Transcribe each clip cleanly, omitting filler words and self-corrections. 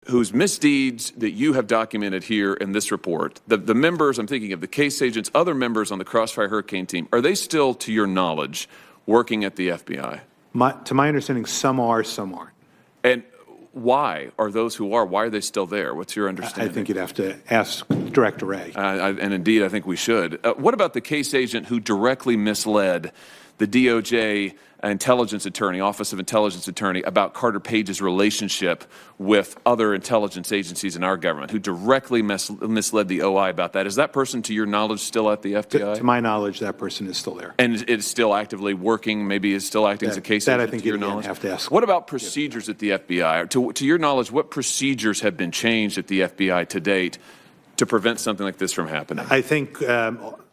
whose misdeeds that you have documented here in this report, the members, I'm thinking of the case agents, other members on the Crossfire Hurricane team, are they still, to your knowledge, working at the FBI? To my understanding, some are, some aren't. And why are those who are, why are they still there? What's your understanding? I think you'd have to ask Director Wray. And indeed, I think we should. What about the case agent who directly misled the DOJ intelligence attorney, Office of Intelligence Attorney, about Carter Page's relationship with other intelligence agencies in our government, who directly misled the OI about that? Is that person, to your knowledge, still at the FBI? To my knowledge, that person is still there. And is still actively working, maybe is still acting as a case agent, I think to your knowledge? Have to ask. What about procedures at the FBI? To your knowledge, what procedures have been changed at the FBI to date to prevent something like this from happening? I think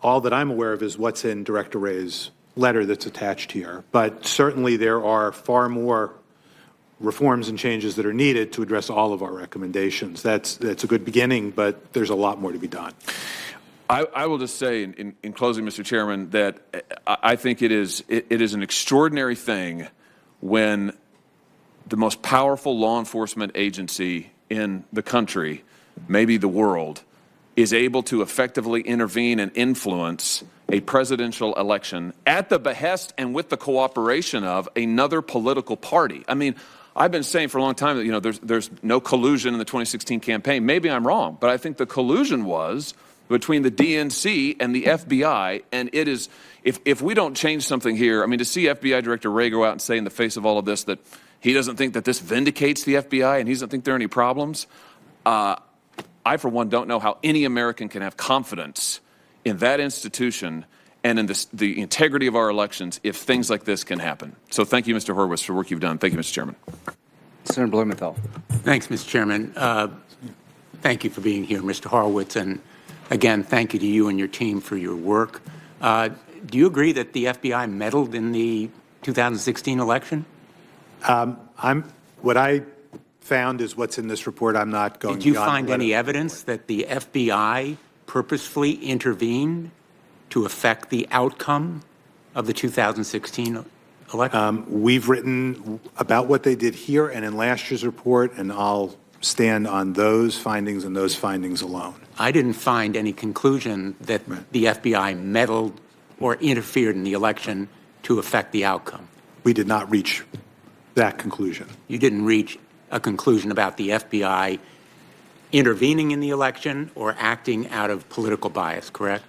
all that I'm aware of is what's in Director Wray's letter that's attached here. But certainly there are far more reforms and changes that are needed to address all of our recommendations. That's a good beginning, but there's a lot more to be done. I will just say in closing, Mr. Chairman, that I think it is an extraordinary thing when the most powerful law enforcement agency in the country, maybe the world, is able to effectively intervene and influence a presidential election at the behest and with the cooperation of another political party. I mean, I've been saying for a long time that, there's no collusion in the 2016 campaign. Maybe I'm wrong, but I think the collusion was between the DNC and the FBI, and it is, if we don't change something here, I mean, to see FBI Director Wray go out and say in the face of all of this that he doesn't think that this vindicates the FBI and he doesn't think there are any problems, I, for one, don't know how any American can have confidence in that institution and in the integrity of our elections if things like this can happen. So thank you, Mr. Horowitz, for the work you've done. Thank you, Mr. Chairman. Senator Blumenthal. Thanks, Mr. Chairman. Thank you for being here, Mr. Horowitz. And again, thank you to you and your team for your work. Do you agree that the FBI meddled in the 2016 election? What I found is what's in this report. I'm not going. Did you find any evidence that the FBI purposefully intervened to affect the outcome of the 2016 election? We've written about what they did here and in last year's report, and I'll stand on those findings and those findings alone. I didn't find any conclusion that the FBI meddled or interfered in the election to affect the outcome. We did not reach that conclusion. You didn't reach a conclusion about the FBI intervening in the election or acting out of political bias, correct?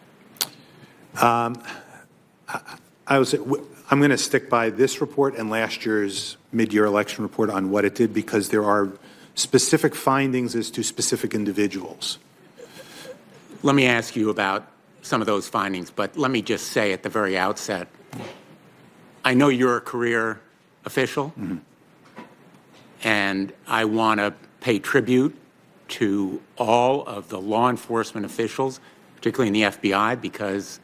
I would say I'm going to stick by this report and last year's mid-year election report on what it did, because there are specific findings as to specific individuals. Let me ask you about some of those findings, but let me just say at the very outset, I know you're a career official, and I want to pay tribute to all of the law enforcement officials, particularly in the FBI, because